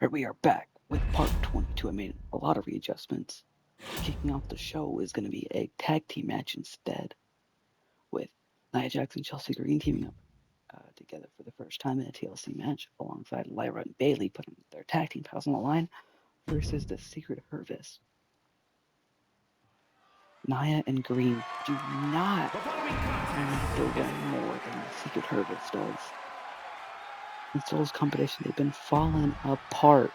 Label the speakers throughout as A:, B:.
A: Alright, we are back with part 22. I made a lot of readjustments. Kicking off the show is going to be a tag team match instead, with Nia Jax and Chelsea Green teaming up together for the first time in a TLC match, alongside Lyra and Bayley putting their tag team titles on the line versus the Secret Service. Nia and Green do not need to win more than the Secret Service does. In Soul's competition, they've been falling apart.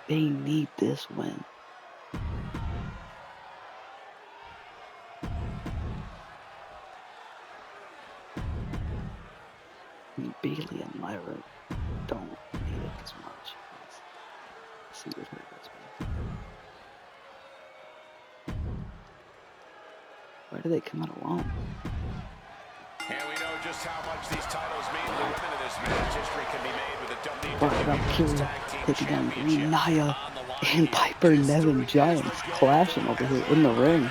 A: They need this win. Bayley and Lyra don't need it as much as Secret Service. Why do they come out alone?
B: And we know just how much these titles mean to the women in this match. History can be made with the
A: WWE taking down Green, Nia, and Piper Nevin Giants clashing over here in the ring.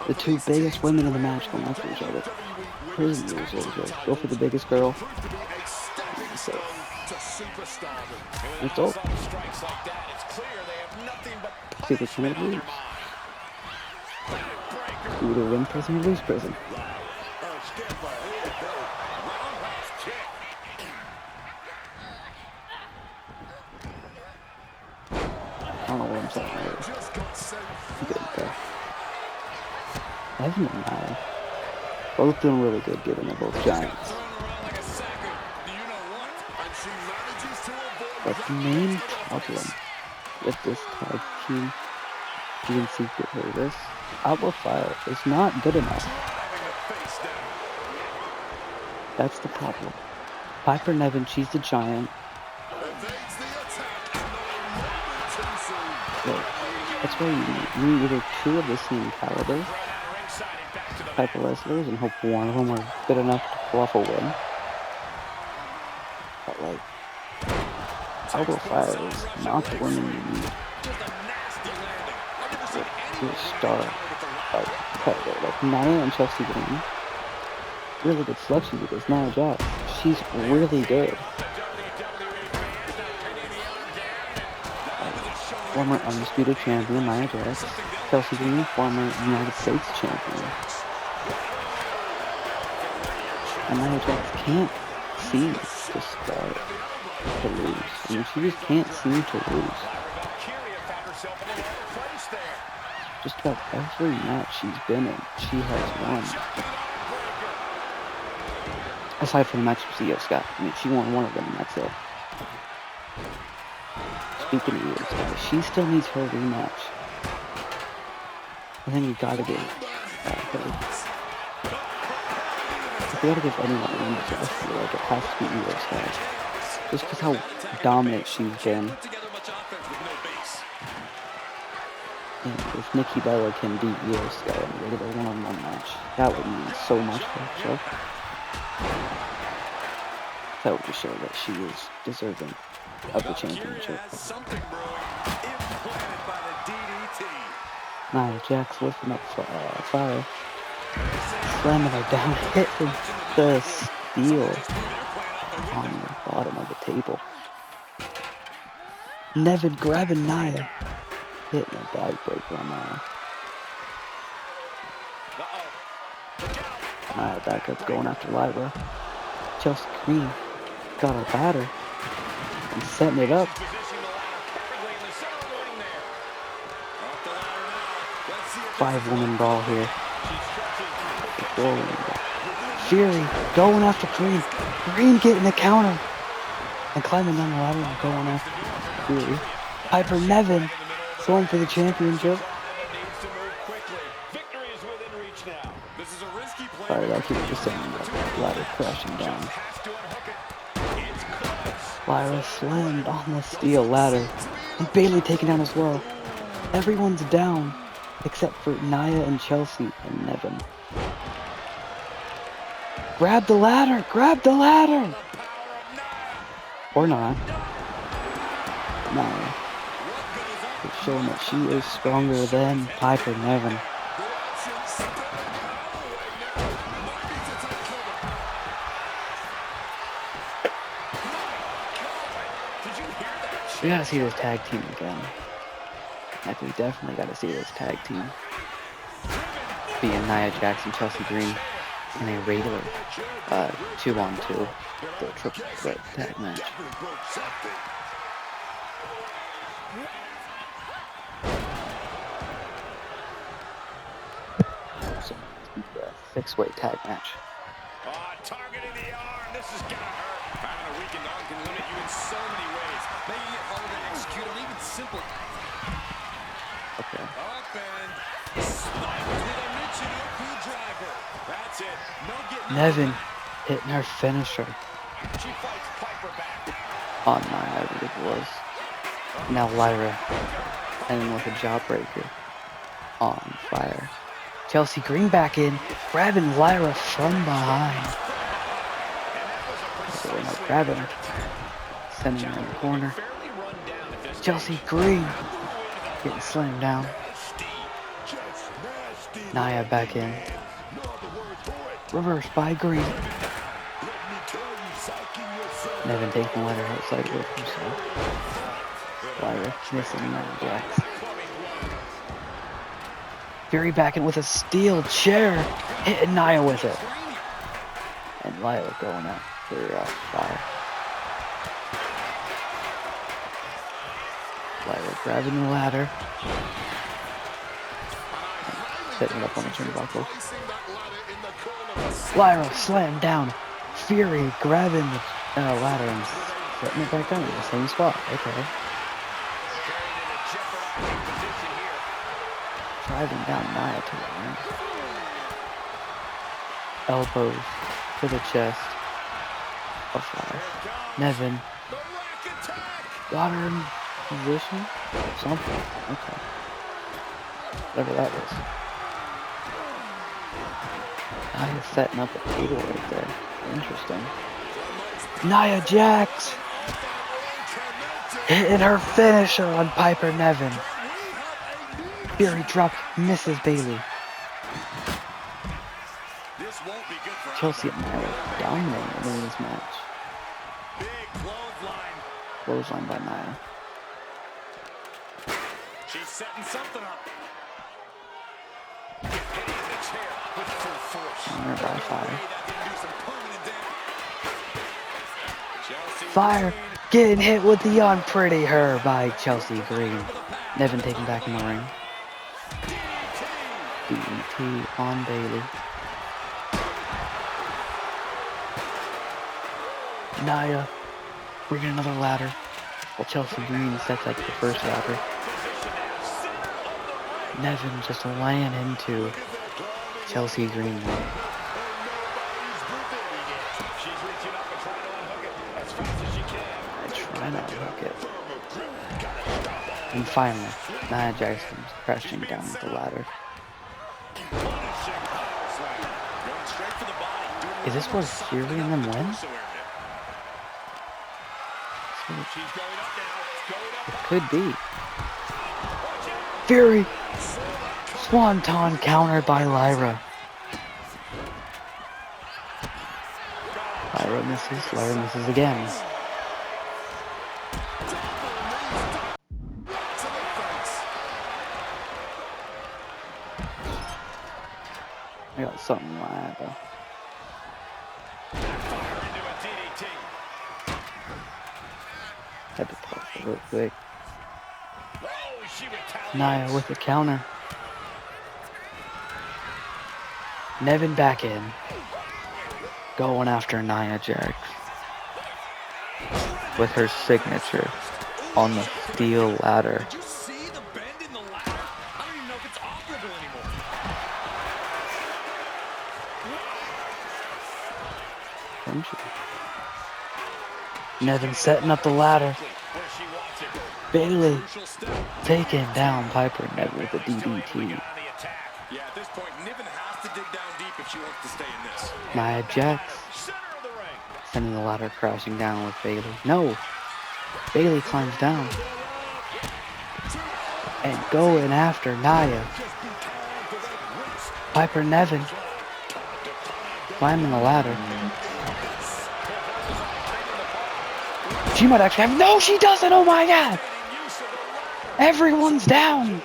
A: The two biggest women in the match going after each other. Prison rules, go for the biggest girl. So, it's over. See which one will lose. Either win prison or lose prison. I don't know what I'm saying here. Good though. Nevin and Nia, both doing really good given they're both giants. But the main problem with this tag team being Secret Service, Outlaw Fire is not good enough. That's the problem. Piper Nevin, she's the giant. Look, that's why you need either two of the same caliber type of wrestlers and hope one of them are good enough to pull off a win. But like, Outlaw Fire is not the woman you need. To a star competitor like Nia and Chelsea Green. Really good selection because Nia Jax, she's really good. Former undisputed champion Nia Jax, Chelsea Green, former United States champion. And Nia Jax can't seem to start to lose. I mean, she just can't seem to lose. Just about every match she's been in, she has won. Aside from the match with Io Scott. I mean, she won one of them and that's it. Speaking of Io Scott, she still needs her rematch. I think we gotta give her. If we gotta give anyone a rematch, I feel like it has to be Io Scott. Just because how dominant she's been. And if Nikki Bella can beat Io Scott in a regular one-on-one match, that would mean so much for the show. That would show that she is deserving of the championship. Nia Jax lifting up Fire, slamming her down, hitting the steel on the bottom of the table. Nevin grabbing Nia, hitting a backbreaker on Nia. Nia back up going after Lyra. Chelsea Green got a ladder and setting it up. Five-woman brawl here. Fury going after Green. Green getting the counter and climbing down the ladder and going after Fury. Piper Nevin going for the championship. Alright, I'll keep the same ladder crashing down. Lyra slammed on the steel ladder. And Bayley taken down as well. Everyone's down except for Nia and Chelsea and Nevin. Grab the ladder! Grab the ladder! Or not. Nia. It's showing that she is stronger than Piper Nevin. We gotta see this tag team again. Like, we definitely gotta see this tag team. Being Nia Jax and Chelsea Green in a regular 2-on-2, the triple threat tag match. So, the 6-way tag match.
B: Targeting the arm. This is gonna hurt. Having a weakened arm can limit you in so many ways, making it harder to execute on even simple.
A: Okay.
B: Up and sniped with a Michinoku driver. That's it. No getting
A: Nevin hitting her finisher.
B: She fights Piper back.
A: On Nia, I believe it was. Now Lyra ending with a jawbreaker. On fire. Chelsea Green back in, grabbing Lyra from behind. So we're not grabbing her. Sending her in the corner. Chelsea Green getting slammed down. Nia back in. Reverse by Green. Nevin taking Lyra outside with himself. Lyra missing Nia Jax. Fury back in with a steel chair, hitting Nia with it. And Lyra going out for fire. Lyra grabbing the ladder. Setting it up on the turnbuckle. Lyra slammed down. Fury grabbing the ladder and setting it back down in the same spot. Okay. Driving down Nia to the ring. Elbows to the chest. A fire. Nevin. Got her in position? Something. Okay. Whatever that was. Nia setting up a table right there. Interesting. Nia Jax hitting her finisher on Piper Nevin. Fury drop misses Bailey. Chelsea and Nia dominating in this match. Clothesline by Nia.
B: She's setting something up. Hitting the chair with full force.
A: And by fire. Fire getting hit with the unpretty her by Chelsea Green. Nevin taken back in the ring. DDT on Bailey. Nia bringing another ladder. While Chelsea Green sets up the first ladder. Nevin just laying into Chelsea Green. I try not to hook it. And finally, Nia Jax comes crashing down with the ladder. Is this where Fury and them win? It could be. Fury! Swanton countered by Lyra. Lyra misses again. I got something in my eye though. Had to pause it real quick. Nia with the counter. Nevin back in. Going after Nia Jax. With her signature on the steel ladder.
B: Did you see the bend in the ladder? I don't even know if it's operable anymore.
A: Nevin setting up the ladder. Bailey taking down Piper Nevin with a DDT.
B: Yeah, at this point, Niven has to dig down deep if she wants to stay in this.
A: Nia Jax sending the ladder crashing down with Bailey. No! Bailey climbs down. And going after Nia. Piper Nevin climbing the ladder. She might actually have... No, she doesn't! Oh my god! Everyone's down!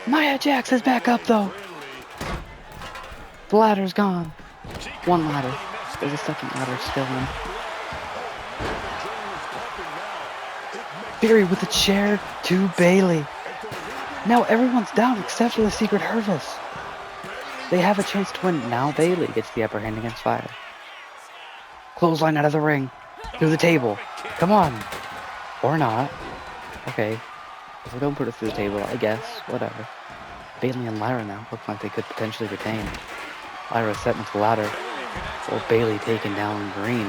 A: Nia Jax is back up, though. The ladder's gone. One ladder. There's a second ladder still in. Fury with the chair to Bayley. Now everyone's down except for the Secret Service. They have a chance to win. Now Bayley gets the upper hand against Fire. Clothesline out of the ring. Through the table. Come on. Or not. Okay. If we don't put it through the table, I guess. Whatever. Bayley and Lyra now look like they could potentially retain. Lyra setting up the ladder. Or Bayley taking down Green.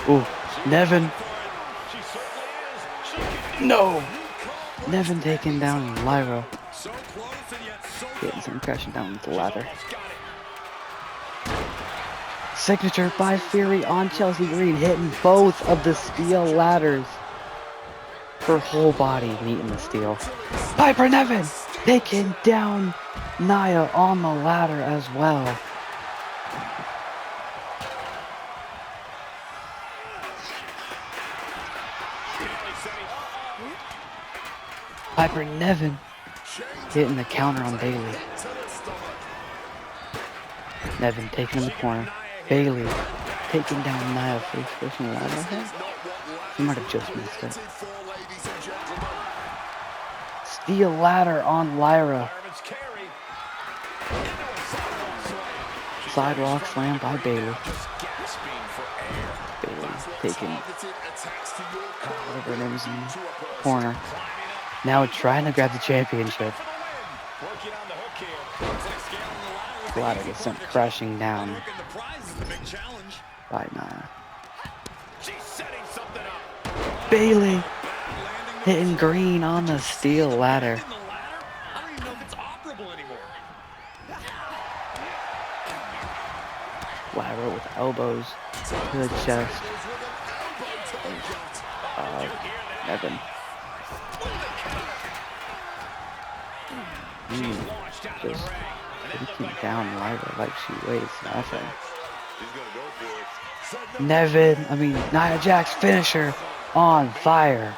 A: Ooh, Nevin. No! Nevin taking down Lyra. Getting some crashing down with the ladder. Signature by Fury on Chelsea Green, hitting both of the steel ladders. Her whole body meeting the steel. Piper Nevin taking down Nia on the ladder as well. Piper Nevin hitting the counter on Bayley. Nevin taking in the corner. Bayley taking down Nia first on the ladder, I think. He might have just missed it. Steel ladder on Lyra. Sidewalk slam by Bayley. Bayley taking whatever her name is in the corner. Now trying to grab the championship. The ladder gets sent crashing down by Nia. Bayley hitting Green on the steel ladder. Lyra with elbows to the chest. Nevin. Just taking down Lyra like she weighs nothing. Nia Jax finisher on Fire.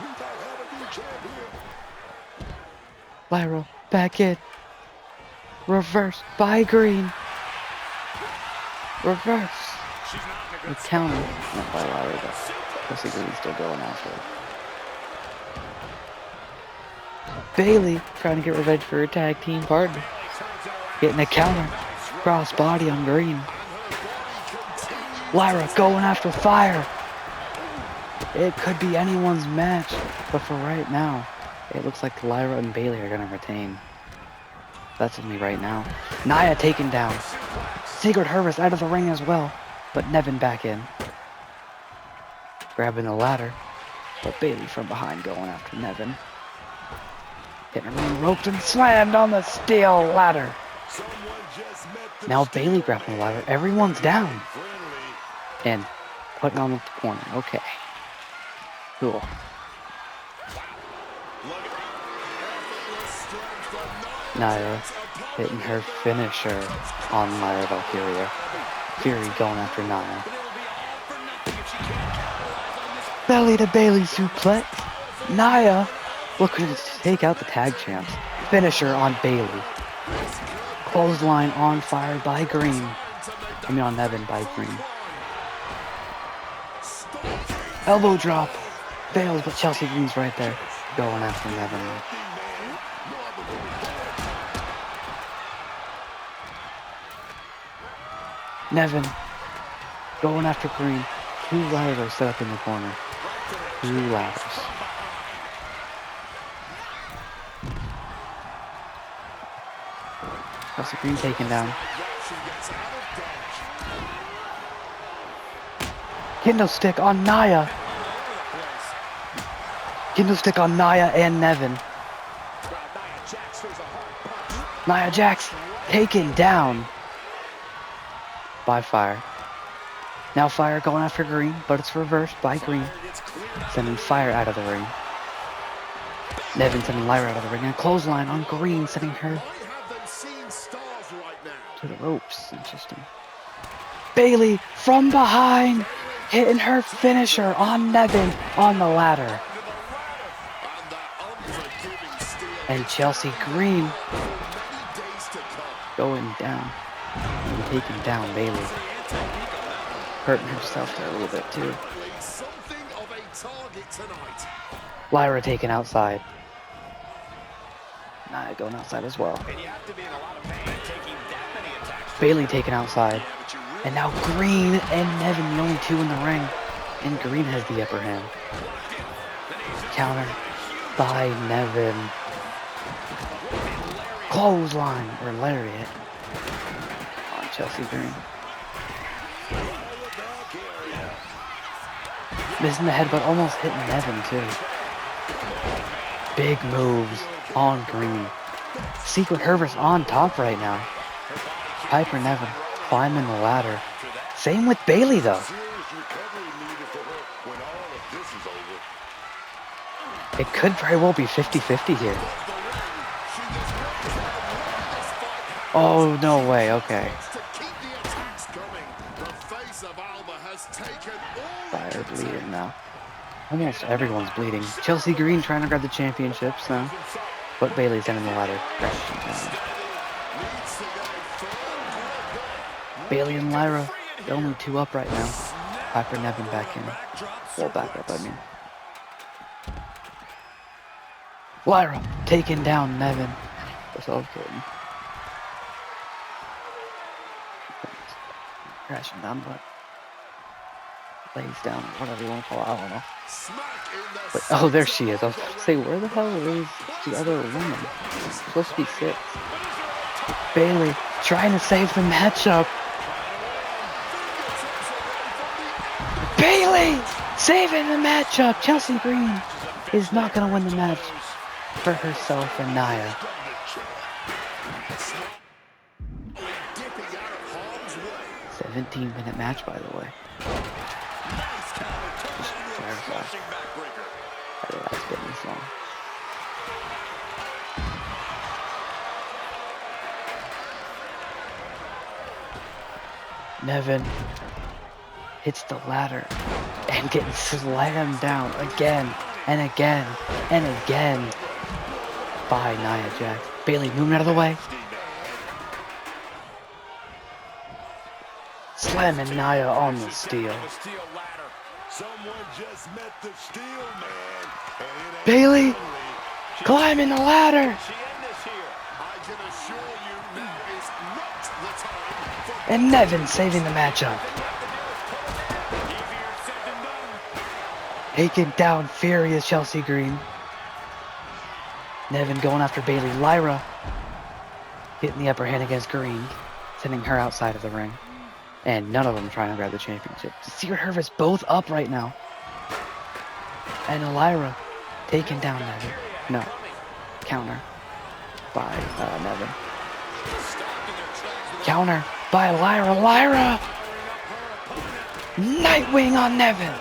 A: Lyra back in. Reverse by Green. Reverse. The counter. Not by Lyra, but Chelsea Green's still going after it. Bayley trying to get revenge for her tag team partner. Getting a counter. Cross body on Green. Lyra going after Fire. It could be anyone's match, but for right now, it looks like Lyra and Bayley are going to retain. That's with me right now. Nia taken down. Secret Service out of the ring as well, but Nevin back in. Grabbing the ladder, but Bayley from behind going after Nevin. Getting her roped and slammed on the steel ladder. Now Bayley grabbing the ladder. Everyone's down. And putting on the corner. Okay. Cool. Nia hitting her finisher on Lyra Valkyria. Fury going after Nia. Belly to Bayley suplex. Nia looking to take out the tag champs. Finisher on Bayley. Clothesline on Fire by Green. On Nevin by Green. Elbow drop. Fails, but Chelsea Green's right there. Going after Nevin. Nevin going after Green. 2 ladders are set up in the corner. 2 ladders. Chelsea Green taken down. Kendo stick on Nia. Kendo stick on Nia and Nevin. Nia Jax taken down by Fire. Now Fire going after Green, but it's reversed by Green. Sending Fire out of the ring. Nevin sending Lyra out of the ring. And a clothesline on Green, sending her to the ropes. Interesting. Bailey from behind, hitting her finisher on Nevin on the ladder. And Chelsea Green going down and taking down Bailey. Hurting herself there a little bit too. Lyra taken outside. Nia going outside as well. Bailey taken outside. And now Green and Nevin, the only two in the ring. And Green has the upper hand. Counter by Nevin. Clothesline or lariat on Chelsea Green. Missing the headbutt, almost hitting Nevin too. Big moves on Green. Secret Herbert's on top right now. Piper Nevin climbing the ladder. Same with Bailey though. It could very well be 50-50 here. Oh, no way, okay. Fire bleeding now. Almost everyone's bleeding. Chelsea Green trying to grab the championships now. But Bailey's in the ladder. Bailey and Lyra, the only two up right now. Piper Nevin back in. Well, back up, I mean. Lyra taking down Nevin. That's all kidding. Crashing down, but lays down, whatever you want to call it, I don't know. But, oh, there she is. I was about to say, where the hell is the other woman? It's supposed to be 6. Bailey trying to save the matchup. Bailey saving the matchup. Chelsea Green is not going to win the match for herself and Nia. A 17-minute match, by the way. That's been this long. Nevin hits the ladder and getting slammed down again and again and again by Nia Jax. Bailey moving out of the way. Slamming Nia on the steel. Bailey climbing the ladder. And Nevin saving the matchup. Taking down furious Chelsea Green. Nevin going after Bailey. Lyra getting the upper hand against Green, sending her outside of the ring. And none of them trying to grab the championship. Secret Herbert's both up right now. And Lyra taking down Nevin. No. Counter by Nevin. Counter by Lyra. Lyra! Nightwing on Nevin!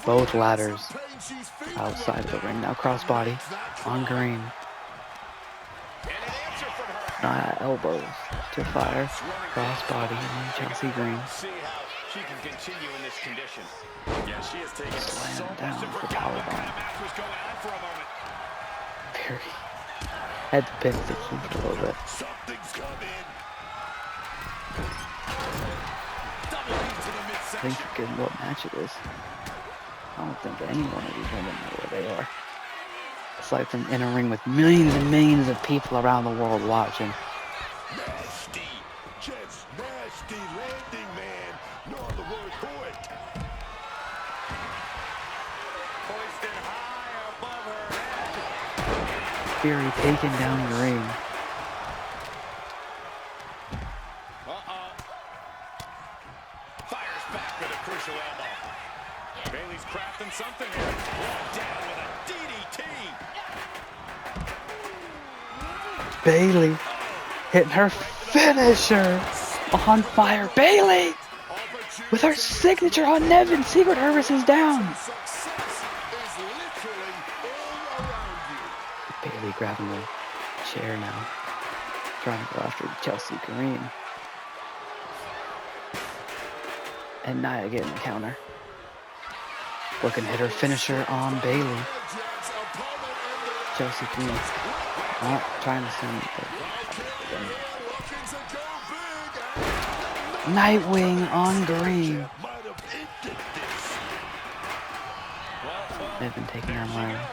A: Both ladders outside of the ring. Now crossbody on Green. Elbows to fire. Crossbody on Chelsea Green. Slam down for powerbomb. Very. Had to pin the key for a little bit. I think forgetting what match it is. I don't think any one of these women know where they are. Aside from in a ring with millions and millions of people around the world watching.
B: Nasty, just nasty landing, man. No other word for it. Hoisted high above her head.
A: Fury taking down Green.
B: Fires back with a crucial elbow. Bailey's crafting something here. Down with a DDT.
A: Bailey hitting her finisher on fire. Bailey With her signature on Nevin, Secret Service is down. Bailey grabbing the chair now, trying to go after Chelsea Green. And Nia getting the counter. Looking to hit her finisher on Bailey. Chelsea Green not trying to send it. Nightwing on Green. They've been taking on Nia.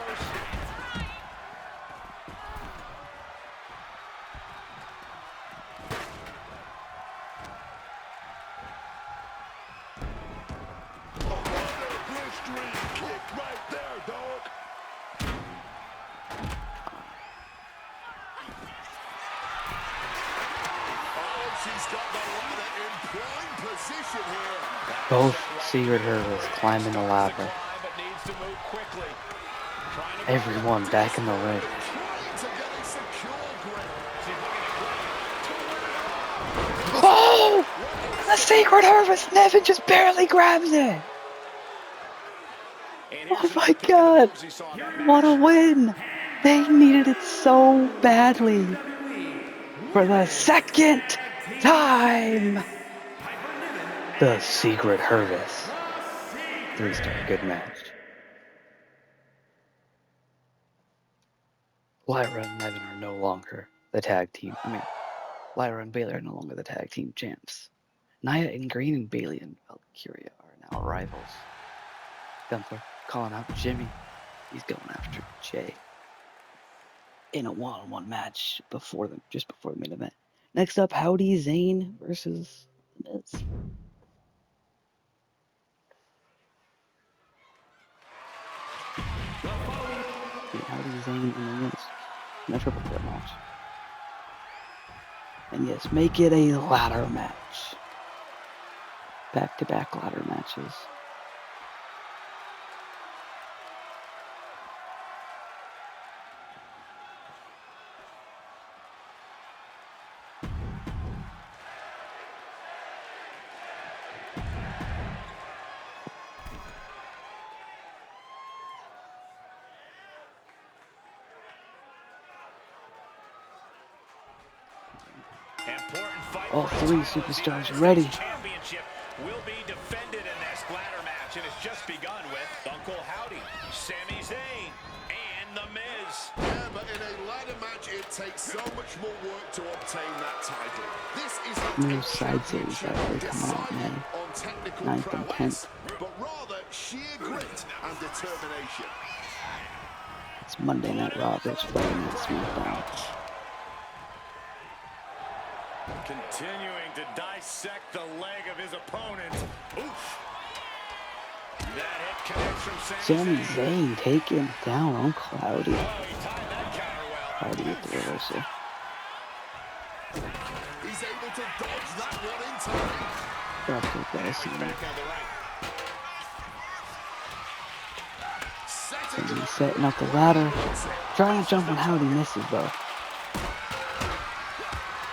A: Both Secret Service climbing the ladder. Everyone back in the ring. Oh! The Secret Service! Nevin just barely grabs it! Oh my god! What a win! They needed it so badly. For the second time! The Secret Service. 3-star, good match. Lyra and Nevin are no longer the tag team. Lyra and Bailey are no longer the tag team champs. Nia and Green and Bailey and Valkyria are now rivals. Gunther calling out Jimmy. He's going after Jay. In a one-on-one match just before the main event. Next up, Howdy Zayn versus The Miz. Howdy Zayn and The Miz in a triple threat match. And yes, make it a ladder match. Back-to-back ladder matches. All three superstars ready.
B: Championship will be defended in this ladder match, and it's just begun with Uncle Howdy, Sami Zayn, and The Miz.
C: Yeah, but in a ladder match, it takes so much more work to obtain that title. This is
A: New side series that are coming out, man.
C: on technical
A: 9th and 10th.
C: but rather sheer grit and determination.
A: It's Monday Night Raw versus Friday Night SmackDown.
B: Continuing to dissect the leg of his opponent. Oof. That hit connects from
A: Sami Zayn taking down Uncle Howdy.
B: Oh, he timed that counter well.
A: Howdy with the reversal.
C: He's able to dodge that one in time.
A: Drop kick by Sami.
B: Back on the right.
A: Sami setting up the ladder. Trying to jump on Howdy, misses though.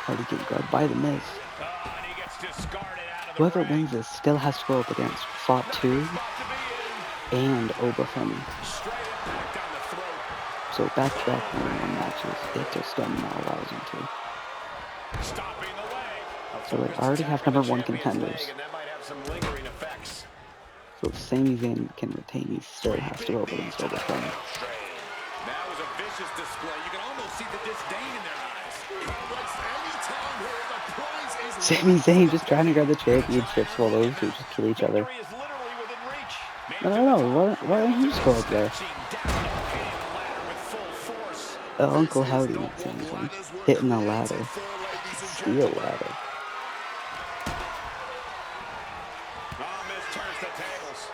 A: Howdy getting grabbed by The Miz.
B: Oh, and he gets discarded out of the
A: Whoever
B: ring.
A: wins this still has to go up against Fought 2 and Obafemi.
B: Straight impact down the throat.
A: So back-to-back one matches if their stamina allows them to.
B: Stopping the way.
A: So they already have number 1 contenders.
B: And that might have some lingering effects.
A: So if Sami Zayn can retain, he still has to go up against Obafemi.
B: That was a vicious display. You can almost see the disdain in their eyes.
A: Sami Zayn just trying to grab the championships while those two just kill each other.
B: Victory is literally within reach.
A: No, why don't you just go up there? Uncle Howdy makes anything. Hitting a ladder. Steel ladder.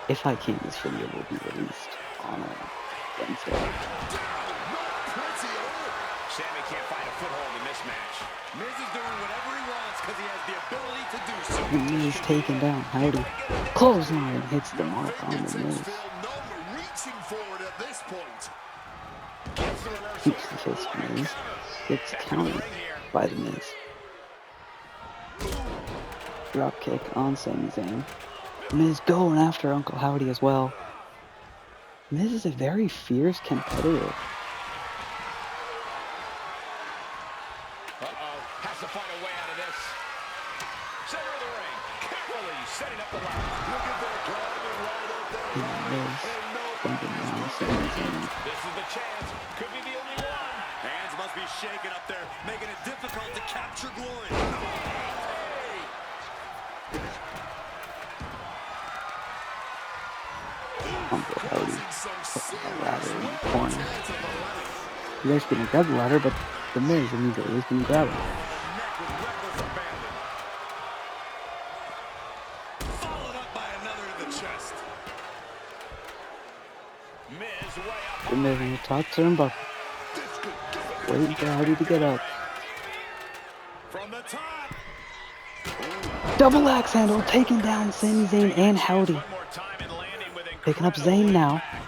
A: If I can, this video will be released on Wednesday.
B: Sami can't find a foothold in this match. Miz is doing whatever he wants because he has the ability to do so.
A: And Miz taken down. Howdy. Clothesline hits the mark on The Miz. Keeps the fist Miz. Gets countered by The Miz. Drop kick on Sami Zayn. Miz going after Uncle Howdy as well. Miz is a very fierce competitor.
B: Has to find a way out of this. Center of the ring, carefully setting up the ladder. Look at that climbing right up there.
A: Miz bumping around Sami Zayn.
B: This is the chance. Could be the only one.
D: Hands must be shaking up there, making it difficult to capture glory.
A: Uncle Howdy putting the ladder in the corner. You guys gonna grab the ladder, but the Miz immediately is gonna grab it.
D: Neck with reckless abandon. Followed up by another to the chest.
B: Miz way up.
A: The Miz in the top turnbuckle. Waiting for Howdy to get up.
D: From the top.
A: Double axe handle, taking down Sami Zayn and Howdy.
B: One more time and landing with
A: Picking up
B: incredible
A: Zayn now.
B: impact.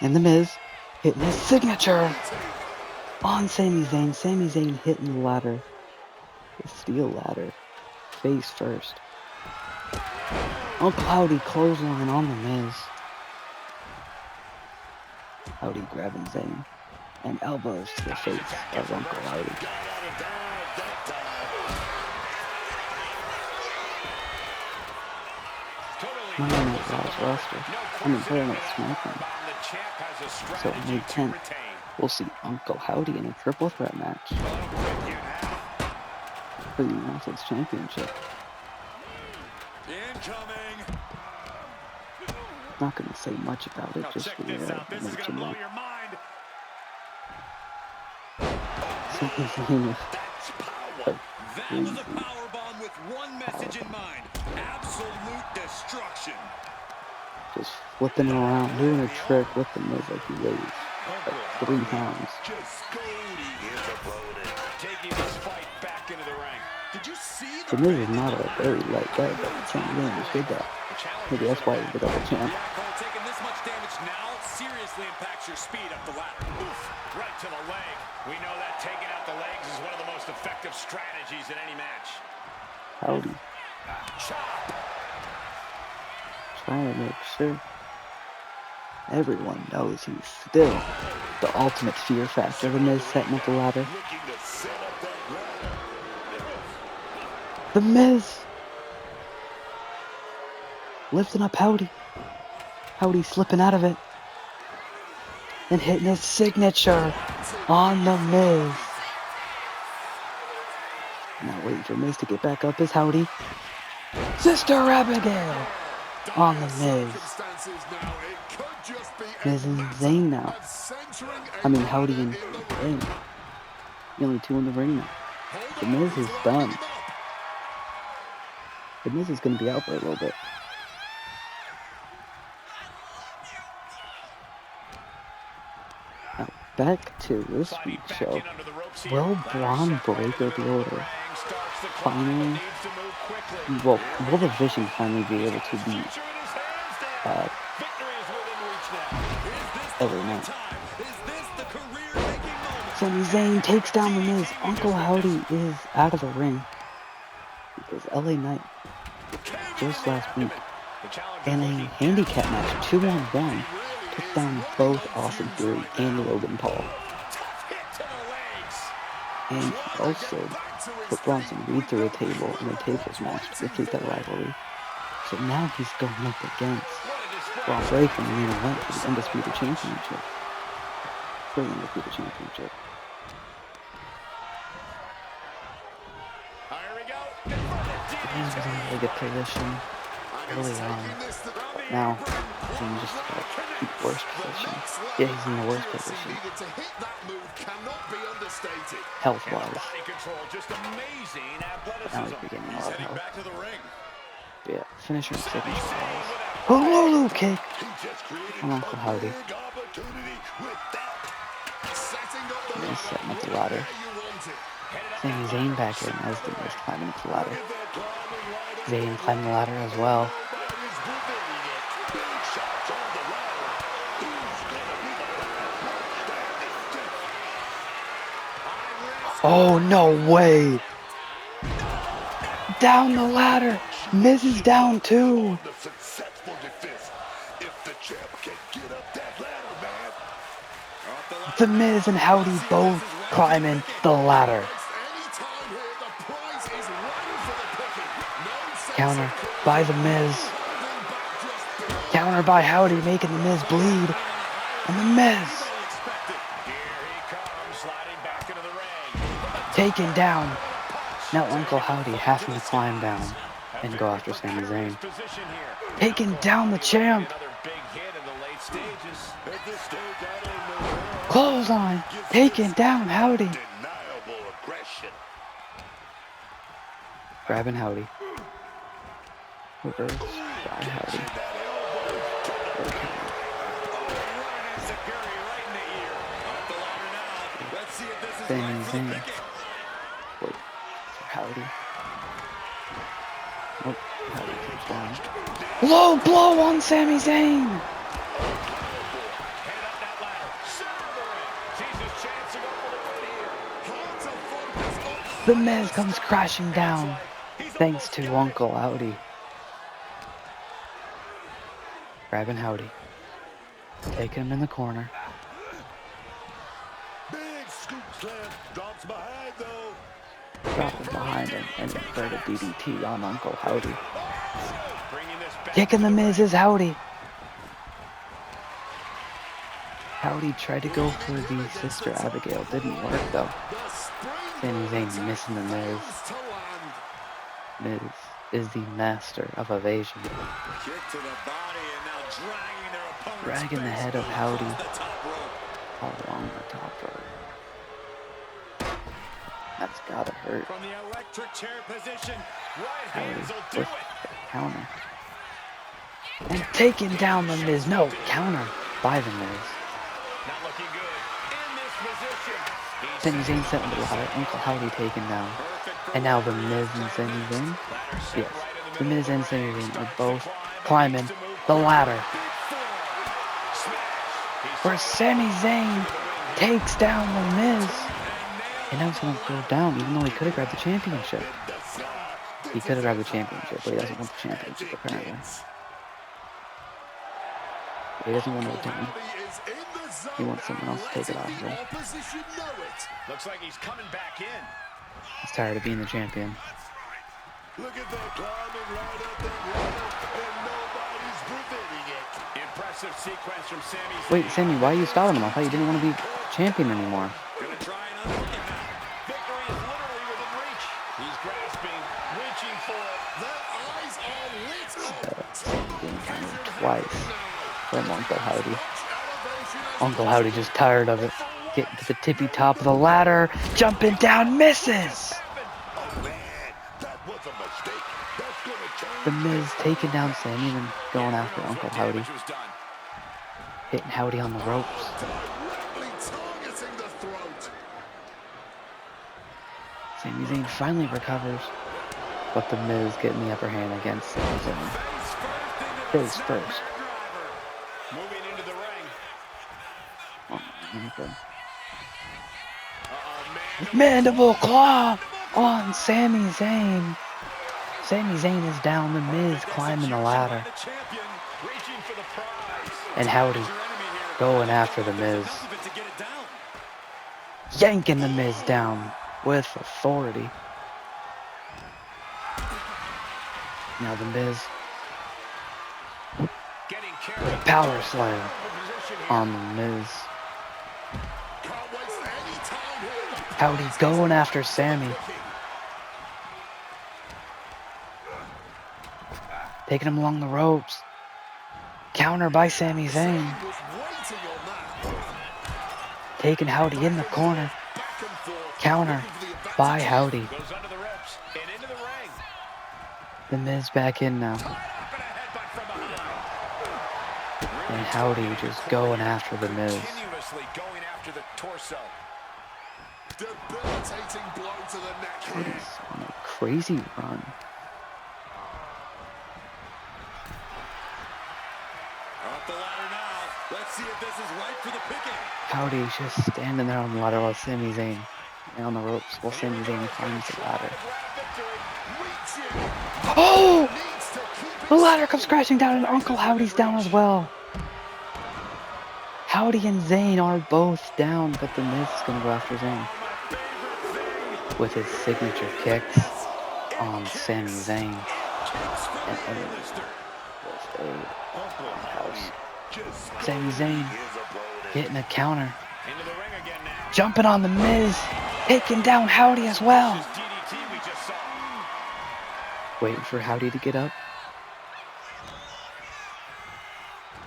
A: And the Miz hitting his signature on Sami Zayn. Sami Zayn hitting the ladder. The steel ladder. Face first. Uncle Howdy clothesline on the Miz. Howdy grabbing Zayn. And elbows to the face of Uncle Howdy. Monday Night Raw's roster. Monday Night SmackDown. So on May 10th, we'll see Uncle Howdy in a triple threat match for the United States Championship.
D: Incoming.
A: Not gonna say much about it, just
B: Check
A: for
B: this out. This is
A: mention
B: gonna blow
A: that.
B: your mind.
A: Sami Zayn with
D: That was a power bomb with one message in mind. Absolute destruction.
A: just flipping it around, doing a trick with the Miz like he weighs like 3 pounds.
B: Taking this fight back into the ring.
D: Did you see
A: The Miz is not a very light guy, but Sami Zayn is good guy. Maybe that's why he's the double champ.
D: Cole, taking this much damage now seriously impacts your speed up the ladder.
B: Oof, right to the leg. We know that taking out the legs is one of the most effective strategies in any match.
A: Howdy. Trying to make sure everyone knows he's still the ultimate fear factor. The Miz setting up the ladder. The Miz lifting up Howdy. Howdy slipping out of it and hitting his signature on the Miz. Now waiting for Miz to get back up is Howdy. Sister Abigail on the Miz. Miz and Zayn now. I mean Howdy and Zayn. The only two in the ring now. The Miz is done. The Miz is going to be out for a little bit. Now back to this week's show. Will Braun Breaker the Order finally, will the Vision finally be able to beat LA Knight? Sami Zayn takes down the Miz. Uncle Howdy is out of the ring because LA Knight just last week in a handicap match 2-on-1 took down both Austin Theory and Logan Paul. And he also put Bronson Reed through a table in a tables match to defeat that rivalry. So now he's going up against Braun Breaker in the main event for the Undisputed Championship. For the Undisputed Championship. He's in a really good position early on, but now he's in just the worst position. Yeah, he's in the worst position. Health-wise. But now he's beginning a lot of health. But yeah, finisher and signature-wise. Oh, kick on Uncle Howdy. And he's setting up the ladder. Sami Zayn back in as the Miz climbing up the ladder. Zayn climbing the ladder as well. Oh, no way! Down the ladder! Miz is down too.
C: The successful defense. If the champ can get up that ladder, man.
A: The Miz and Howdy both climbing the ladder.
C: Anytime here, the prize is ready for the picking. No sense
A: Counter
C: of quitting.
A: by the Miz.
C: Holding back just below.
A: Counter by Howdy, making the Miz bleed. And the Miz
B: Here he comes, sliding back into the ring.
A: taken down. Now Uncle Howdy having to climb down and go after Sami Zayn.
B: Position here.
A: Taking down the champ.
B: Another big hit in the late stages.
C: At this stage, I don't know.
A: Clothesline. Taking down Howdy.
C: Undeniable aggression.
A: Grabbing Howdy. Reverse by Howdy. Sami Zayn. Wait, for Howdy. Nope, Howdy comes down. Low blow on Sami Zayn!
B: Headed up that ladder. Center of the ring. Sees his chance to go for the win here.
A: The Miz comes crashing down, thanks to Uncle Howdy. Grabbing Howdy. Taking him in the corner.
C: Big scoop slam. Drops behind, though.
A: Dropping behind him and inverted DDT on Uncle Howdy.
B: Bringing this back.
A: Kicking the Miz is Howdy. Howdy tried to go for the Sister Abigail. Didn't work though.
C: The spring
A: Sami Zayn missing the Miz.
C: to land.
A: Miz is the master of evasion.
D: Kick to the body and now dragging their opponent's
A: Dragging the
D: face
A: head of Howdy
D: off the top rope.
A: along the top rope. That's gotta hurt.
D: From the electric chair position,
B: Right
A: Howdy
B: hands will
A: with
B: do it.
A: the counter. And taking down the Miz. No, counter by the Miz.
B: Not looking good. In this position.
A: Sami Zayn set into the ladder. Uncle Howdy taken down. And now the Miz and Sami Zayn. Yes, the Miz and Sami Zayn are both climbing the ladder. Where Sami Zayn takes down the Miz. And now he's gonna go down, even though he could have grabbed the championship. He could have grabbed the championship, but he doesn't want the championship apparently. He doesn't want to retain. He wants someone else to take it off of him.
C: Opposition know it.
B: Looks like he's coming back in.
A: He's tired of being the champion.
C: Look at that climbing right up that ladder, and nobody's preventing it.
B: Impressive sequence from Sami Zayn.
A: Wait, Sami, why are you stalling him? I thought you didn't want to be champion anymore.
D: Gonna try and unhook him now.
B: Victory is literally within reach. He's grasping, reaching for it.
C: Their eyes are lit up.
A: Being counted twice from Uncle Howdy. Uncle Howdy just tired of it. Getting to the tippy top of the ladder, jumping down, misses!
C: Oh man, that was a mistake. That's gonna change.
A: The Miz taking down Sami and then going after Uncle Howdy.
B: Damage was done.
A: Hitting Howdy on the ropes.
C: Directly targeting the throat.
A: Sami Zayn finally recovers, but the Miz getting the upper hand against Sami Zayn. Face first.
B: Moving into the ring.
A: Oh, okay.
B: Uh-oh, man.
A: Mandible claw on Sami Zayn. Sami Zayn is down, the Miz climbing the ladder.
B: The champion reaching for the prize.
A: And Howdy going after the Miz.
D: Enough of it to get it down.
A: Yanking the Miz down with authority. Now the Miz
B: Getting
A: with a
B: carried.
A: power slam
B: Position here.
A: on the Miz.
C: Can't waste any time here.
A: Howdy going after Sami. Taking him along the ropes. Counter by Sami Zayn.
C: Was waiting on that.
A: Taking Howdy in the corner.
C: Back and forth.
A: Counter by Howdy.
B: Goes under the ropes and into the ring.
A: The Miz back in now.
B: Tied up and a headbutt from behind.
A: And Howdy just going after the Miz.
B: Continuously going after the torso.
C: Debilitating blow to the neck here.
A: Howdy's on a crazy run.
D: Up the ladder now. Let's see if this is right for the picking.
A: Howdy's just standing there on the ladder while Sami Zayn on the ropes while Sami Zayn climbs the ladder.
C: Reaching.
A: Oh! The ladder comes crashing down and Uncle Howdy's down as well. Howdy and Zayn are both down, but the Miz is gonna go after Zayn with his signature kicks on Sami Zayn. And with a roundhouse. Sami Zayn getting a counter. Jumping on the Miz, taking down Howdy as well. Waiting for Howdy to get up.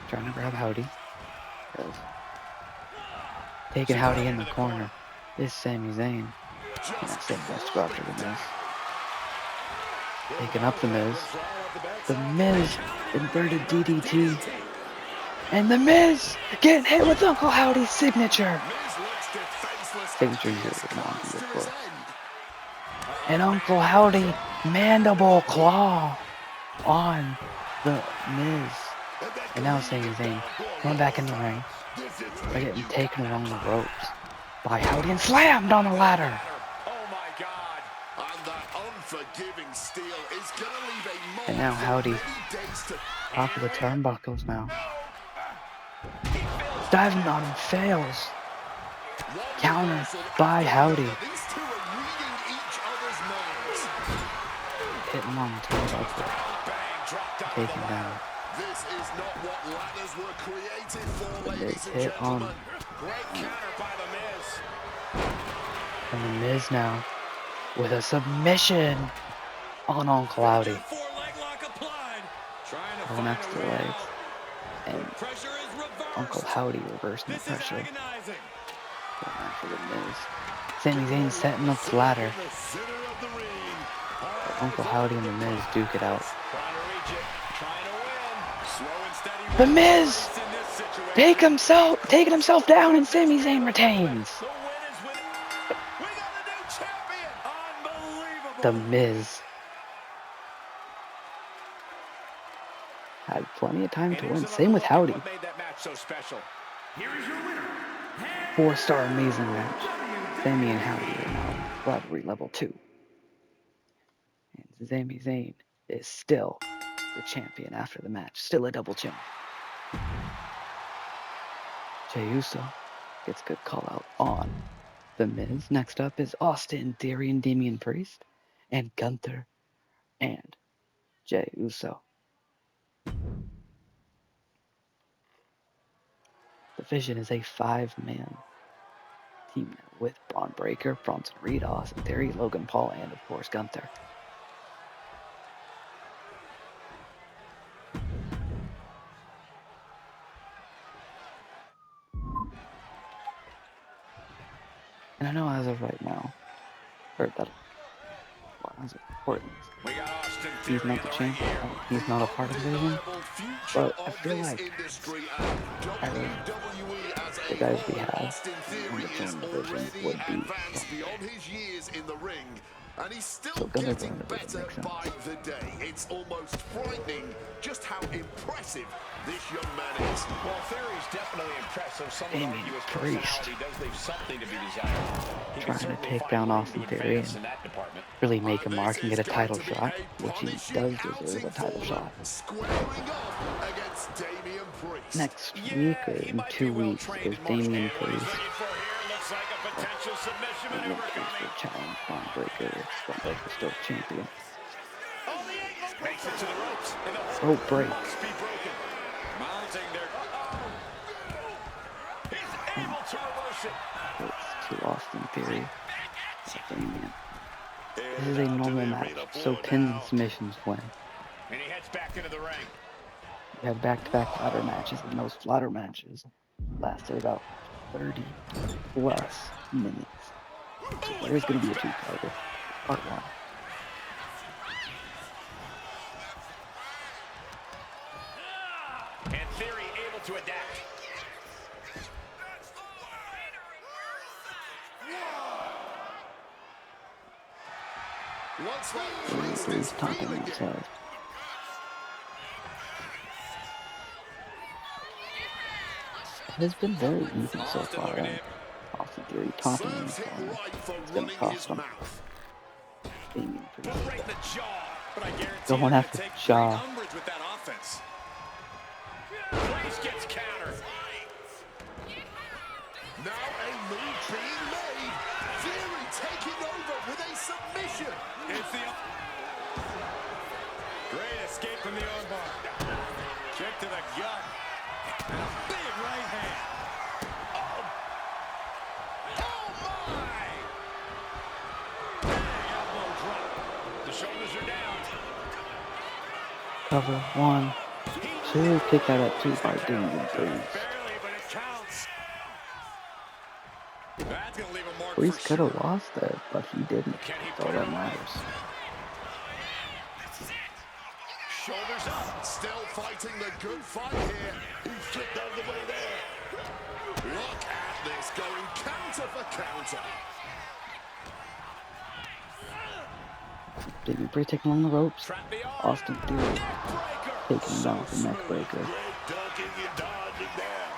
A: Trying to grab Howdy. Taking Howdy in the corner is Sami Zayn. And that's it, let's go after the Miz. Taking up the Miz. The Miz inverted DDT. And the Miz getting hit with Uncle Howdy's signature. Signature here with Monty, of course. And Uncle Howdy mandible claw on the Miz. And now Sami Zayn going back in the ring by getting taken along the ropes by Howdy and slammed on the ladder. And now Howdy top of the turnbuckles now. Diving on him, fails. Counter by Howdy. Hitting him on the turnbuckle. Taken down.
C: This is not what ladders were created for,
A: ladies and gentlemen.
B: Great counter by the Miz.
A: And the Miz now with a submission on Uncle Howdy. Going after the legs. And Uncle Howdy reversing the pressure. Going after the Miz. Sami Zayn setting up the ladder. But Uncle Howdy and the Miz duke it out. The Miz taking himself down, and Sami Zayn retains. The Miz had plenty of time to win. Same with Howdy. 4-star amazing match. Sami and Howdy are now rivalry level 2. And Sami Zayn is still the champion after the match. Still a double champ. Jey Uso gets a good call out on the Miz. Next up is Austin Theory and Damian Priest. And Gunther and Jey Uso. The Vision is a 5-man team now with Braun Breaker, Bronson Reed, Austin Theory, Logan Paul, and of course Gunther. And I know as of right now, or that, well, as of recording this, he's not the champion, he's not a part of the Vision, but I feel like the guys we have in the Vision would be
C: and he's still
A: so Gunther
C: getting better
A: makes sense.
C: by the day. It's almost frightening just how impressive this young man is.
B: Well, Theory's definitely impressive. Some would argue his
A: Priest
B: personality does leave something to be desired. He can
A: trying to
B: certainly
A: take
B: find
A: down
B: room
A: Austin
B: to
A: Theory
B: advance
A: and
B: in that department.
A: really make a mark and get a
C: This is
A: title
C: going to be
A: shot,
C: a
A: which he
C: punishing
A: does deserve a title
C: outing
A: shot.
C: for squaring off against Damian Priest.
A: Next week, or in 2 weeks, is Damian Priest.
B: Potential submission
A: Damian
B: maneuver
A: Priest
B: coming.
A: will challenge Braun Breaker. Braun Breaker still champion.
B: Makes it to the ropes. And the
A: Oh, break.
B: must be broken. Mounting their... He's able to reverse it.
A: It's to Austin Theory. Damian. This is a normal match, so pins and submissions win.
B: And he heads back into the ring.
A: We had back-to-back ladder matches, and those ladder matches lasted about 30 plus minutes. So there's going to be a two-parter, part 1.
B: And Theory able to adapt.
C: Once that
A: Damian
C: Priest is
A: Priest topping
C: feeling it,
A: outside. It has been very even so far. Austin Theory topping in the
C: serves him
A: corner.
C: right for
A: It's going to
C: running
A: cost
C: his
A: him.
C: mouth.
A: Damian Priest.
B: Right in the jaw.
D: But I guarantee
A: Going
D: you're gonna
A: after
D: take
A: Shaw.
D: great umbrage with that offense.
B: Priest gets countered.
C: Now a move being made. Theory taking over with a submission.
D: It's the great escape from the armbar. Kick to the gut. And a big right hand. Oh my! Big elbow drop.
B: The shoulders are down.
A: Cover 1, 2, kick out at 2 by Damien Priest.
D: Barely, but it counts. That's gonna leave a mark
A: Priest
D: for
A: could
D: sure.
A: have lost there, but he didn't.
B: Can he
A: That's all
B: put it
A: that
B: away?
A: matters.
B: Shoulders up.
C: Still fighting the good fight here. He flipped out of the way there. Look at this, going counter for counter.
A: Damien Priest taking on the ropes.
B: Trap the arm.
A: Austin Theory
B: Neckbreaker.
A: taking him down with the neck breaker.
C: Great ducking and dodging there.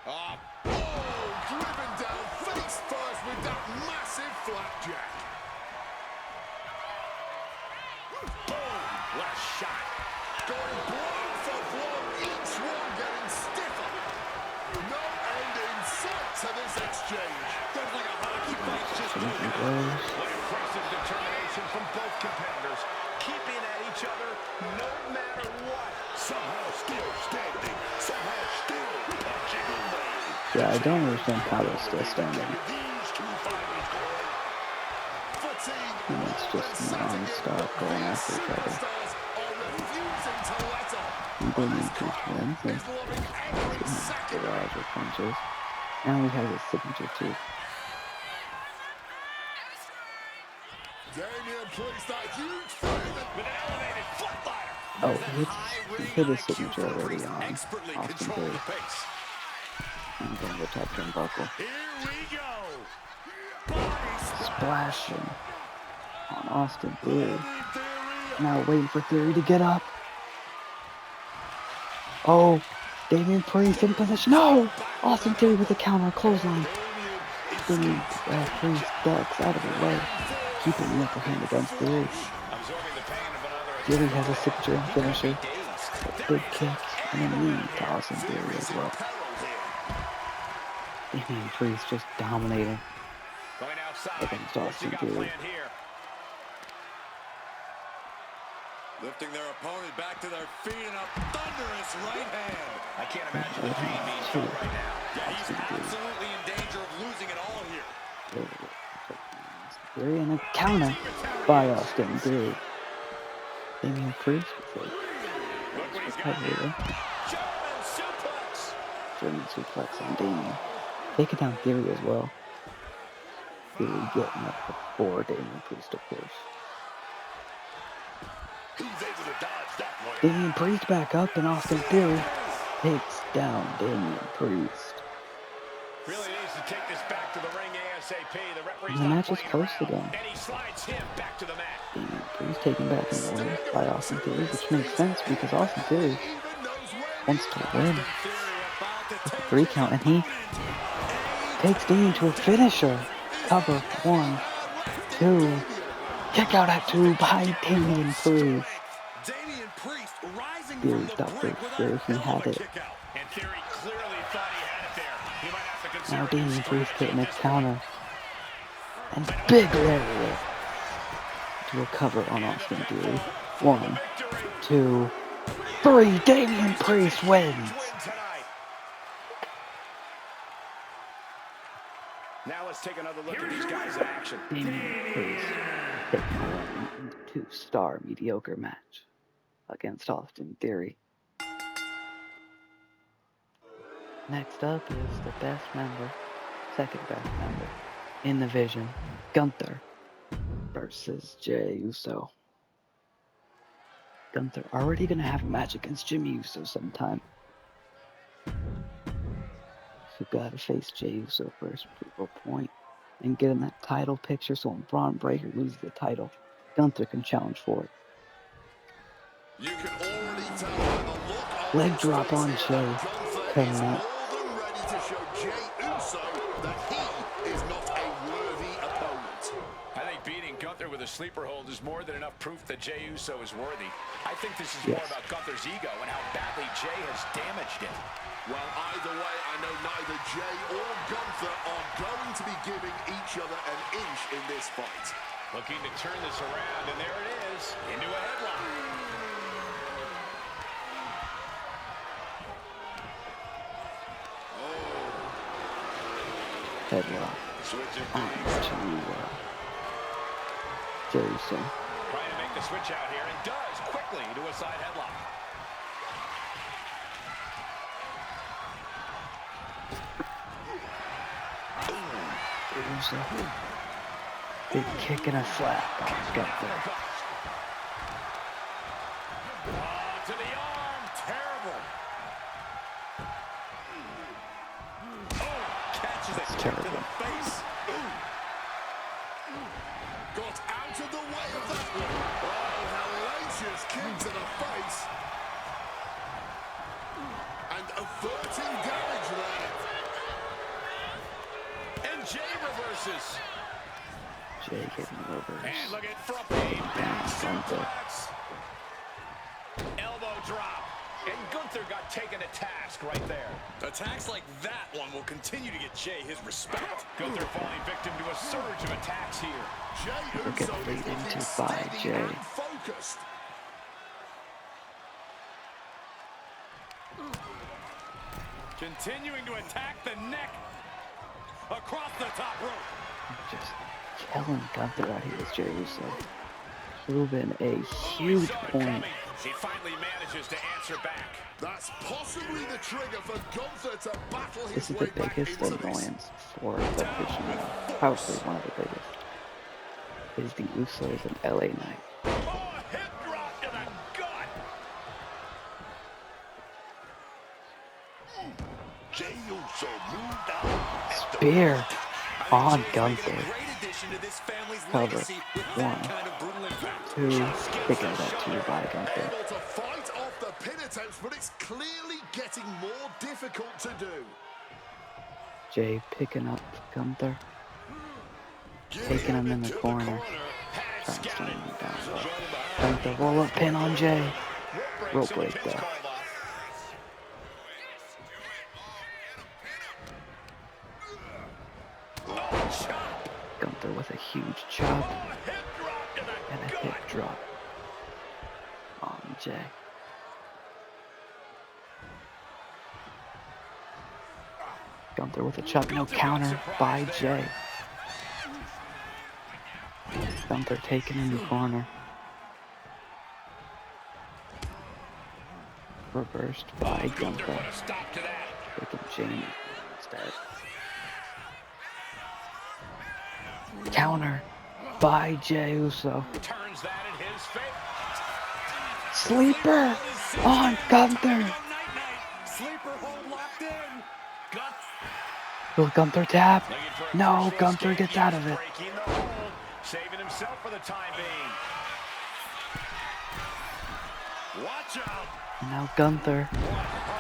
C: Oh, driven down face first with that massive flapjack. Boom, what a shot. Going blow for blow, each one getting stiffer. No end in sight to this exchange.
D: Looks like a hockey fight just
A: Finishing
D: broke out.
A: blows.
B: What impressive determination from both competitors. Keeping at each other no matter what.
C: Somehow still standing, somehow still punching away.
A: Yeah, I don't understand how they're still standing.
C: These two fighters going. Fatigue.
A: And it's just non-stop going after each other.
C: Superstars are refusing to let up.
A: And Damien Priest wins. And
C: He's loving every second.
A: barrage of punches. And we have his signature too.
C: Damien Priest, that huge frame.
B: With an elevated flatliner.
A: Oh, he hit his signature already on
D: Expertly
A: Austin
D: controlling
A: Theory.
D: the pace.
A: And then the top turnbuckle.
C: Here we go.
A: Splashing on Austin Theory.
C: Theory.
A: Now waiting for Theory to get up. Oh, Damien Priest in position. No! Austin Theory with a counter clothesline. Damien Priest ducks out of the way, keeping the upper hand against Theory.
B: Absorbing the pain of another
A: Theory has a signature finisher,
B: days.
A: a big kick, and a knee to Austin Theory as well. Damien Priest just dominating
B: Going outside.
A: against
B: What's he
A: Austin
B: got
A: Theory.
B: planned here?
D: Lifting their opponent back to their feet and a thunderous right hand.
B: I can't imagine the pain being felt right now.
D: Yeah, he's absolutely in danger of losing it all here.
A: Theory and a counter by Austin Theory. Damien Priest with
B: Look what he's
A: a
B: got
A: recovery.
B: now. German suplex.
A: German suplex on Damien. Taking down Theory as well. Theory getting up before Damien Priest, of course.
C: He's able to dodge that one.
A: Damien Priest back up, and Austin Theory takes down Damien Priest.
B: Really needs to take this back to the ring ASAP. The referee's
A: And the
B: not
A: match is
B: playing
A: close
B: around.
A: again.
B: And he slides him back to the mat.
A: Damien Priest taken back in the ring by Austin Theory, which makes sense because Austin Theory
C: Even knows where
A: wants to win.
D: Theory about to take
A: 3 count, and he takes Damien to a finisher. Cover 1, 2, kick out at 2 by Damien Priest.
D: Damien Priest rising
A: Theory
D: from the
A: stopped
D: brink
A: it.
D: with a
A: Theory
D: hell
A: had
D: of a
A: it.
D: kick out.
B: And Theory clearly thought he had it there. He might have to consider
A: Now
B: a
A: Damien
B: new
A: Priest
B: strategy
A: hitting a
B: at this
A: counter. And big lariat to recover on Austin Theory. 1, 2, 3. Damien Priest wins.
B: win tonight. Now let's take another look at these guys in action.
A: Damien Priest taking a win in the 2-star mediocre match against Austin Theory. Next up is the best member, second best member in the Vision, Gunther versus Jey Uso. Gunther already gonna have a match against Jimmy Uso sometime. So gotta face Jey Uso first, prove a point, and get in that title picture so when Braun Breaker loses the title, Gunther can challenge for it.
C: you can already tell by the look on
A: Leg
C: his
A: drop
C: face
A: on
C: here
A: Jey.
C: that Gunther is
A: Connect.
C: more than ready to show Jey Uso that he is not a worthy opponent.
B: sleeper hold is more than enough proof that Jey Uso is worthy. I think this is more about Gunther's ego and how badly Jey has damaged it.
C: Well, either way, I know neither Jey or Gunther are going to be giving each other an inch in this fight.
B: Looking to turn this around, and there it is, into a headlock.
A: Headlock.
B: Switching
A: On to Jey Uso.
B: Trying to make the switch out here, and does quickly to a side headlock.
A: Uso. Big kick and a slap on Gunther.
B: To the arm, terrible.
D: Catches
A: That's
D: a kick
A: terrible.
D: to the face.
C: Got out of the way of that one. Oh, hellacious kick to the face. And averting damage there.
B: And Jey reverses.
A: Jey getting reversed.
B: And look at front pain. Back
A: Gunther.
B: suplex. Elbow drop. And Gunther got taken to task right there.
D: Attacks like that one will continue to get Jey his respect.
B: Gunther falling victim to a surge of attacks here.
C: Jey
A: Look
C: Uso
A: at
C: is
A: lead
C: looking
A: into by
C: steady
A: Jey.
C: and focused.
D: Continuing to attack the neck. Across the top rope.
A: Just killing Gunther out here with Jey Uso. Proving a huge point.
B: He finally manages to answer back.
C: That's possibly the trigger for Gunther to battle his
A: This is
C: way
A: the
C: back
A: biggest
C: into this.
A: annoyance for the division. Probably one of the biggest. Is the Usos and LA Knight.
B: Oh, hip drop to the gut.
C: Jey Uso moved out.
A: Spear on
D: Jey's
A: Gunther.
D: making a great addition to this family's
A: Cover.
D: legacy with that
A: 1,
D: kind of brutal impact.
A: 2, picking it up 2 by Gunther.
C: Able to fight off the pin attempts, but it's clearly getting more difficult to do.
A: Jey picking up Gunther. Taking him in the corner. Trying to stand him down low. Gunther roll up pin on Jey. Rope break though. Gunther with a huge chop and a hip drop on Jey. Gunther with a chop, no counter by Jey. Gunther taken in the corner. Reversed by Gunther. Taking Jamie instead. Counter by Jey Uso.
B: Turns that in his face.
A: Sleeper on Gunther.
D: Sleeper hold locked in.
A: Will Gunther tap? No, Gunther gets out of it.
B: Breaking the hold, saving himself for the time being. Watch out.
A: Now Gunther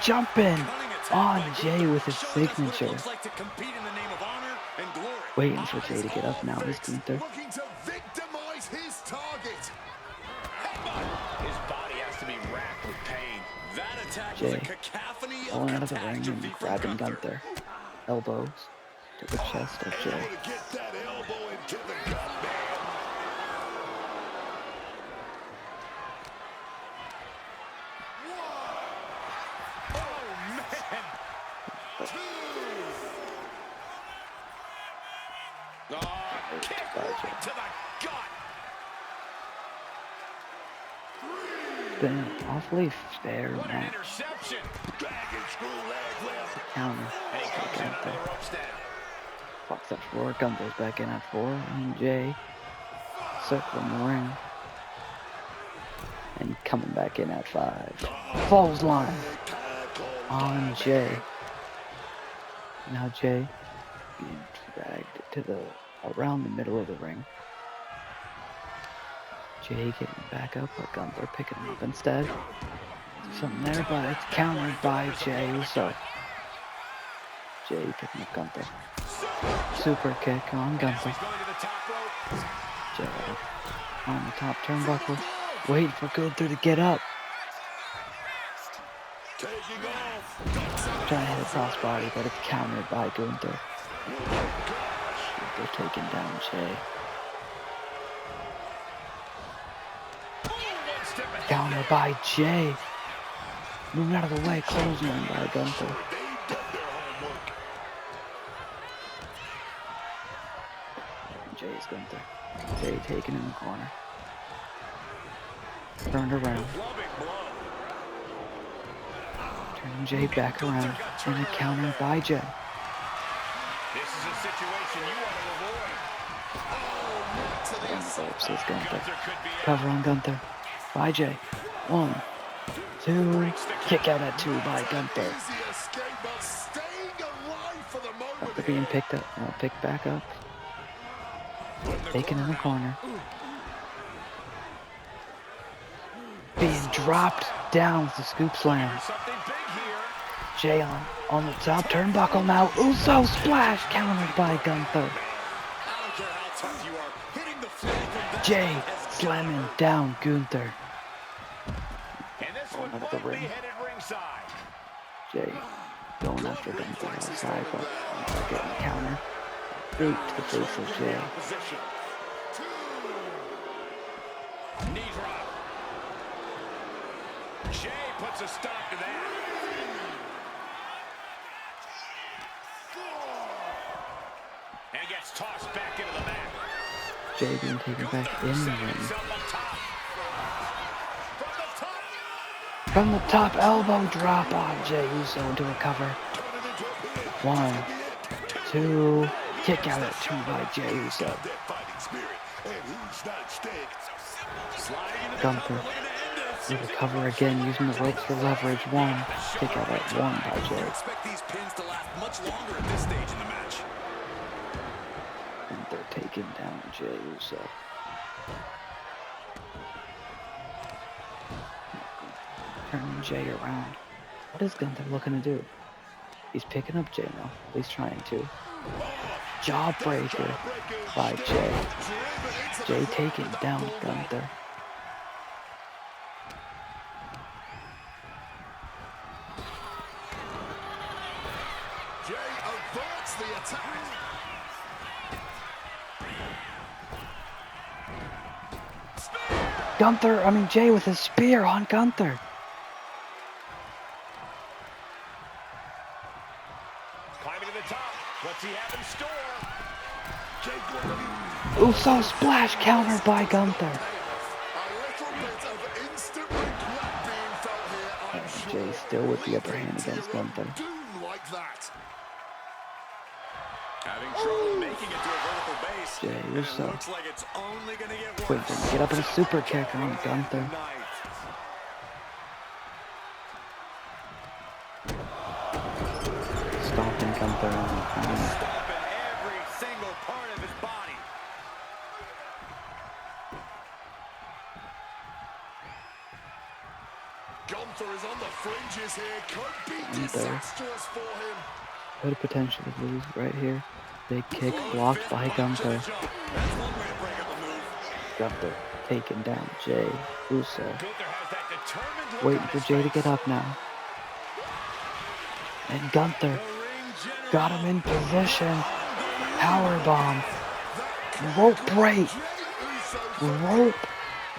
A: jumping on Jey with his signature.
D: Looks like to compete in the name of honor and glory.
A: Waiting for Jey to get up now is Gunther.
C: Looking to victimize his target.
B: His body has to be racked with pain.
D: That attack
A: Jey
D: was a cacophony
A: pulling out
D: of
A: of the ring
D: catastrophe
A: and
D: from
A: grabbing Gunther. Elbows to the chest of Jey.
C: Able to get that elbow into the gut, man.
B: Oh, man. Oh, kick right to the gut.
A: Been awfully fair
B: What an
A: match.
B: interception.
C: Dragon screw leg whip.
A: Counter
B: And he
A: by
B: comes out of
A: Gunther.
B: the ropes now.
A: Fox at 4, Gunther's back in at 4, and Jey circling the ring. And coming back in at 5. Falls line on Jey. Now Jey being dragged to the around the middle of the ring. Jey getting back up, but Gunther picking him up instead. Something there, but it's countered by Jey Uso. Jey picking up Gunther. Super kick on Gunther.
B: He's going to the top rope.
A: Jey on the top turnbuckle, waiting for Gunther to get up.
C: Taking off.
A: Trying to hit a crossbody, but it's countered by Gunther. They're taking down Jay. Counter by Jay. Moving out of the way, clothesline by Gunther. Jay's Gunther. Jay taken in the corner. Turned around. Turning Jay back around. And a counter by Jay.
B: This is a situation you want to avoid.
A: Says Gunther. Cover on Gunther. By Jay. 1, 2. Kick out at 2 by Gunther. Gunther being picked up. Picked back up. Taken in the corner. Being dropped down with the scoop slam. Jay on the top turnbuckle now. Uso splash countered by Gunther. Jay slamming down Gunther. Out of the ring. Jay going after Gunther outside, but getting a counter. Boot to the face of Jay.
B: Knee drop. Jay puts a stop to that. And gets tossed back into the mat.
A: Jay being taken back in the ring. From the top, elbow drop on Jay Uso to recover. 1, 2, kick out at 2 by Jay Uso. Gunther will recover again using the ropes for leverage. 1, kick out at 1 by Jay.
D: Expect these pins to last much longer at this stage in the match.
A: And they're taking down Jay Uso. Turning Jay around. What is Gunther looking to do? He's picking up Jay now. He's trying to. Jawbreaker by Jay. Jay taking down Gunther.
C: Jay averts the attack.
A: Jay with his spear on Gunther.
B: Climbing to the top. What's he have in store?
A: Uso splash countered by Gunther.
C: A little bit of instant regret being felt here, I'm sure.
A: Jay still with the upper hand against Gunther.
C: Do like that.
D: Having trouble making it to a vertical base.
A: Jay
D: And
A: Uso.
D: it looks like it's only going to get
A: Wait,
D: worse.
A: get up in a super kick on Gunther. Stomping Gunther on the corner.
D: Stomping every single part of his body.
C: Gunther is on the fringes here. Could be
A: Gunther.
C: disastrous for him.
A: Could potentially lose right here. Big kick blocked by Gunther.
D: That's one way to break up a move.
A: Gunther taking down Jay Uso.
B: Gunther has that determined look
A: Waiting
B: on
A: for
B: his
A: Jay to
B: face.
A: get up now. And Gunther got him in position. Powerbomb. Rope break. Rope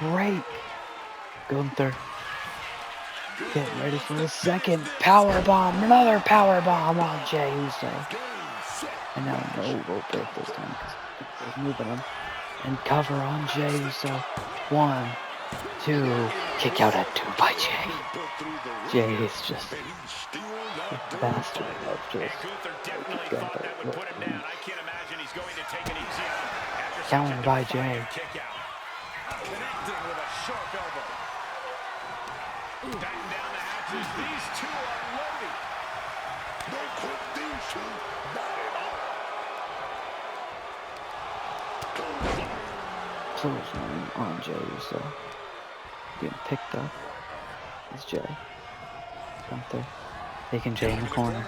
A: break. Gunther getting ready for his second powerbomb. Another powerbomb on Jay Uso. And now no rope break this time because he's moving him. And cover on Jay Uso. 1, 2, kick out at 2 by Jay. Jay is just a bastard of just
B: And Gunther definitely thought that would put him down. I can't imagine he's going to take it easy after such
A: Countered
B: a
A: by
B: defiant
A: Jay.
B: kick out. Connecting with a sharp elbow. Batten down the hatches. These two are loaded.
C: No quick these two. Not at all.
A: Clothesline on Jay Uso. Being picked up is Jay. Gunther taking Jay in the corner.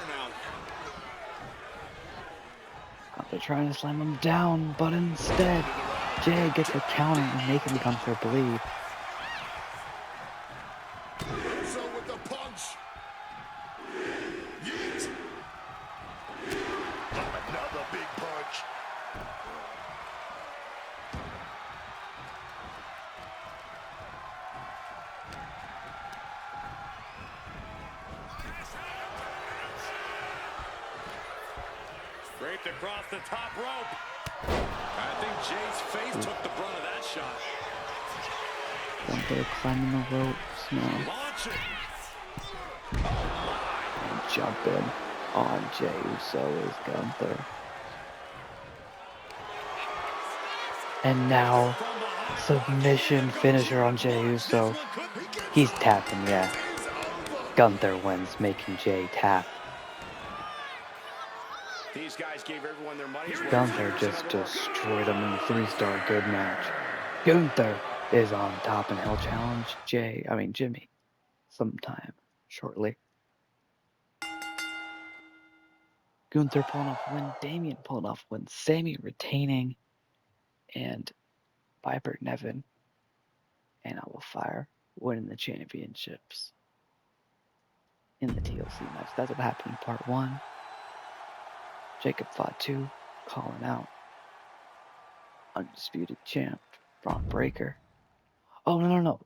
A: Gunther trying to slam him down, but instead Jay gets a counter and making Gunther bleed.
C: So with the punch. Yeet. Another big punch.
D: Draped across the top rope. I think Jay's face took the brunt of that shot.
A: Gunther climbing the ropes now.
D: Launching.
A: And jumping on Jey Uso is Gunther. And now, submission finisher on Jey Uso. He's tapping, yeah. Gunther wins, making Jay tap.
B: These guys gave everyone their money's worth.
A: Gunther just destroyed him in the 3-star good match. Gunther is on top and he'll challenge Jimmy sometime shortly. Gunther pulling off a win, Damian pulling off a win, Sami retaining, and Viper Nevin and Alpha Fire winning the championships in the TLC match. That's what happened in part 1. Jacob Fatu calling out undisputed champ Braun Breaker. Oh no.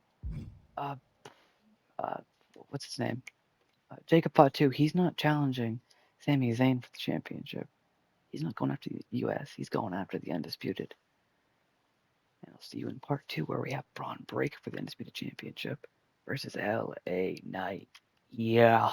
A: What's his name? Jacob Fatu. He's not challenging Sami Zayn for the championship. He's not going after the US. He's going after the undisputed. And I'll see you in part 2 where we have Braun Breaker for the undisputed championship versus LA Knight. Yeah.